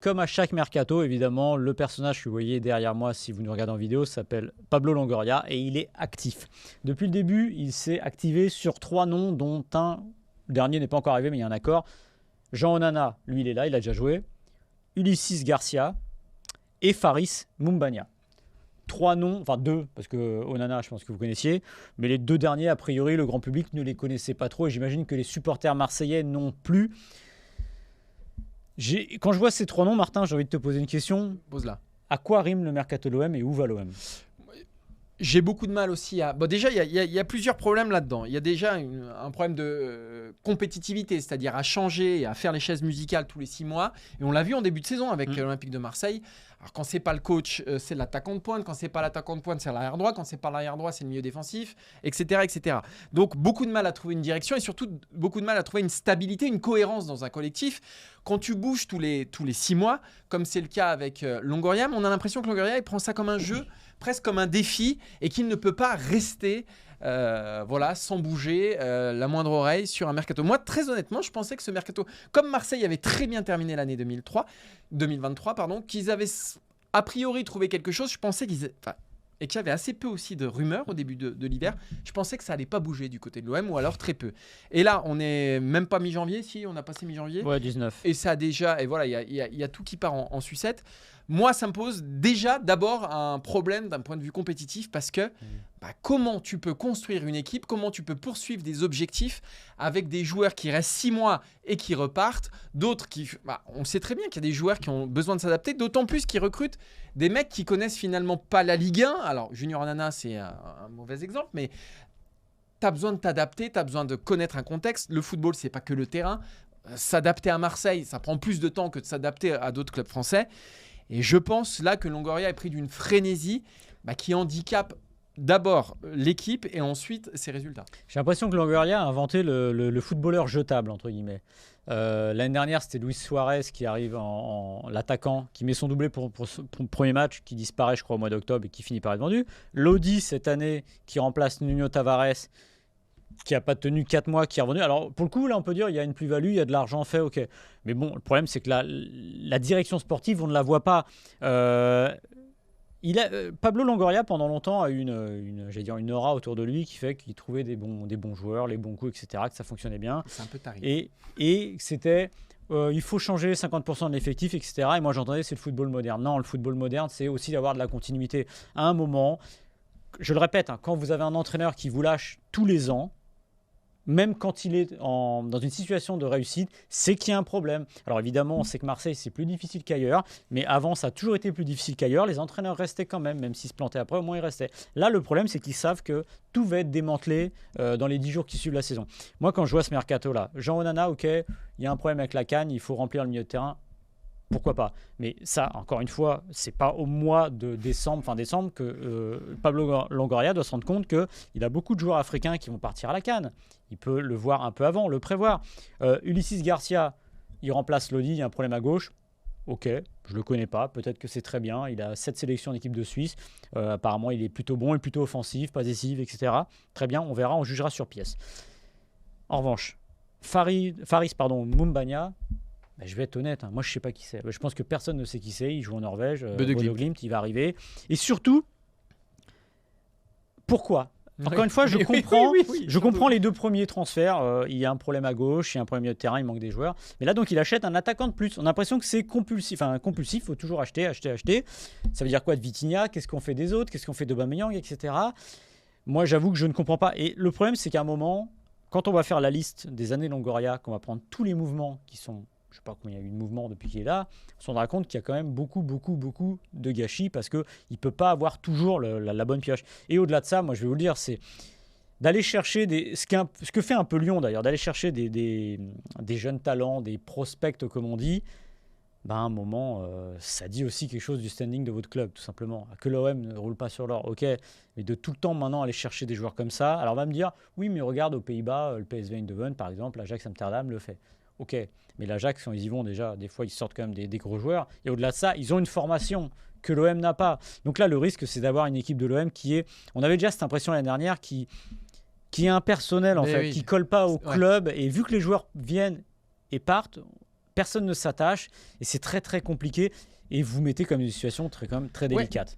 comme à chaque mercato, évidemment, le personnage que vous voyez derrière moi, si vous nous regardez en vidéo, s'appelle Pablo Longoria et il est actif. Depuis le début, il s'est activé sur 3 noms, dont un, le dernier n'est pas encore arrivé, mais il y a un accord. Jean Onana, lui, il est là, il a déjà joué. Ulysses Garcia et Faris Moumbagna. 3 noms, enfin 2, parce que Onana, je pense que vous connaissiez, mais les 2 derniers, a priori, le grand public ne les connaissait pas trop et j'imagine que les supporters marseillais non plus. Quand je vois ces 3 noms, Martin, j'ai envie de te poser une question. Pose-la. À quoi rime le mercato de l'OM et où va l'OM? J'ai beaucoup de mal aussi à... Bon, déjà, il y a plusieurs problèmes là-dedans. Il y a déjà un problème de compétitivité, c'est-à-dire à changer et à faire les chaises musicales tous les 6 mois. Et on l'a vu en début de saison avec l'Olympique de Marseille. Alors, quand c'est pas le coach, c'est l'attaquant de pointe. Quand c'est pas l'attaquant de pointe, c'est l'arrière droit. Quand c'est pas l'arrière droit, c'est le milieu défensif, etc., etc. Donc, beaucoup de mal à trouver une direction et surtout beaucoup de mal à trouver une stabilité, une cohérence dans un collectif. Quand tu bouges tous les 6 mois, comme c'est le cas avec Longoria, on a l'impression que Longoria, il prend ça comme un jeu, presque comme un défi, et qu'il ne peut pas rester sans bouger la moindre oreille sur un mercato. Moi, très honnêtement, je pensais que ce mercato, comme Marseille avait très bien terminé l'année 2023, qu'ils avaient a priori trouvé quelque chose, je pensais et qu'il y avait assez peu aussi de rumeurs au début de l'hiver, je pensais que ça allait pas bouger du côté de l'OM, ou alors très peu. Et là, on n'est même pas mi-janvier, si, on a passé mi-janvier. Ouais, 19. Et ça a déjà, et voilà, il y a tout qui part en sucette. Moi, ça me pose déjà d'abord un problème d'un point de vue compétitif, parce que comment tu peux construire une équipe, comment tu peux poursuivre des objectifs avec des joueurs qui restent 6 mois et qui repartent, d'autres qui... on sait très bien qu'il y a des joueurs qui ont besoin de s'adapter, d'autant plus qu'ils recrutent des mecs qui connaissent finalement pas la Ligue 1. Alors, Junior Onana, c'est un mauvais exemple, mais tu as besoin de t'adapter, tu as besoin de connaître un contexte. Le football, c'est pas que le terrain. S'adapter à Marseille, ça prend plus de temps que de s'adapter à d'autres clubs français. Et je pense là que Longoria est pris d'une frénésie qui handicape d'abord l'équipe et ensuite ses résultats. J'ai l'impression que Longoria a inventé le footballeur jetable, entre guillemets. L'année dernière, c'était Luis Suarez qui arrive en l'attaquant, qui met son doublé pour le premier match, qui disparaît, je crois, au mois d'octobre et qui finit par être vendu. Lodi, cette année, qui remplace Nuno Tavares, qui n'a pas tenu 4 mois, qui est revenu. Alors, pour le coup, là, on peut dire il y a une plus-value, il y a de l'argent fait, ok. Mais bon, le problème, c'est que la direction sportive, on ne la voit pas. Pablo Longoria, pendant longtemps, a eu une aura autour de lui qui fait qu'il trouvait des bons joueurs, les bons coups, etc., que ça fonctionnait bien. C'est un peu tarif. Et c'était... il faut changer 50% de l'effectif, etc. Et moi, j'entendais, c'est le football moderne. Non, le football moderne, c'est aussi d'avoir de la continuité. À un moment, je le répète, quand vous avez un entraîneur qui vous lâche tous les ans, même quand il est dans une situation de réussite, c'est qu'il y a un problème. Alors évidemment, on sait que Marseille, c'est plus difficile qu'ailleurs, mais avant, ça a toujours été plus difficile qu'ailleurs. Les entraîneurs restaient quand même s'ils se plantaient après, au moins ils restaient. Là, le problème, c'est qu'ils savent que tout va être démantelé dans les 10 jours qui suivent la saison. Moi, quand je vois ce mercato-là, Jean Onana, ok, il y a un problème avec la canne, il faut remplir le milieu de terrain. Pourquoi pas? Mais ça, encore une fois, c'est pas au mois de décembre, fin décembre, que Pablo Longoria doit se rendre compte qu'il a beaucoup de joueurs africains qui vont partir à la CAN. Il peut le voir un peu avant, le prévoir. Ulysses Garcia, il remplace Lodi, il y a un problème à gauche. Ok, je le connais pas, peut-être que c'est très bien. Il a 7 sélections en équipe de Suisse. Apparemment, il est plutôt bon, il est plutôt offensif, pas décisif, etc. Très bien, on verra, on jugera sur pièce. En revanche, Faris Moumbagna, je vais être honnête, moi je sais pas qui c'est. Je pense que personne ne sait qui c'est. Il joue en Norvège, Bodo Glimt, il va arriver. Et surtout, pourquoi? Encore une fois, je comprends les 2 premiers transferts. Il y a un problème à gauche, il y a un problème au milieu de terrain, il manque des joueurs. Mais là, donc, il achète un attaquant de plus. On a l'impression que c'est compulsif. Il faut toujours acheter. Ça veut dire quoi de Vitinha? Qu'est-ce qu'on fait des autres? Qu'est-ce qu'on fait d'Aubameyang, etc. Moi, j'avoue que je ne comprends pas. Et le problème, c'est qu'à un moment, quand on va faire la liste des années Longoria, qu'on va prendre tous les mouvements qui sont... Je ne sais pas combien il y a eu de mouvements depuis qu'il est là, on se rendra compte qu'il y a quand même beaucoup de gâchis parce qu'il ne peut pas avoir toujours la bonne pioche. Et au-delà de ça, moi je vais vous le dire, c'est d'aller chercher ce que fait un peu Lyon d'ailleurs, d'aller chercher des jeunes talents, des prospects comme on dit. À un moment, ça dit aussi quelque chose du standing de votre club, tout simplement. Que l'OM ne roule pas sur l'or, ok, mais de tout le temps maintenant aller chercher des joueurs comme ça. Alors on va me dire, oui, mais regarde aux Pays-Bas, le PSV Eindhoven par exemple, l'Ajax Amsterdam le fait. Ok, mais l'Ajax, quand ils y vont déjà, des fois, ils sortent quand même des gros joueurs. Et au-delà de ça, ils ont une formation que l'OM n'a pas. Donc là, le risque, c'est d'avoir une équipe de l'OM qui est... On avait déjà cette impression l'année dernière qui est impersonnelle, en fait, qui ne colle pas au club. Et vu que les joueurs viennent et partent, personne ne s'attache et c'est très très compliqué et vous mettez comme une situation quand même très Ouais. délicate.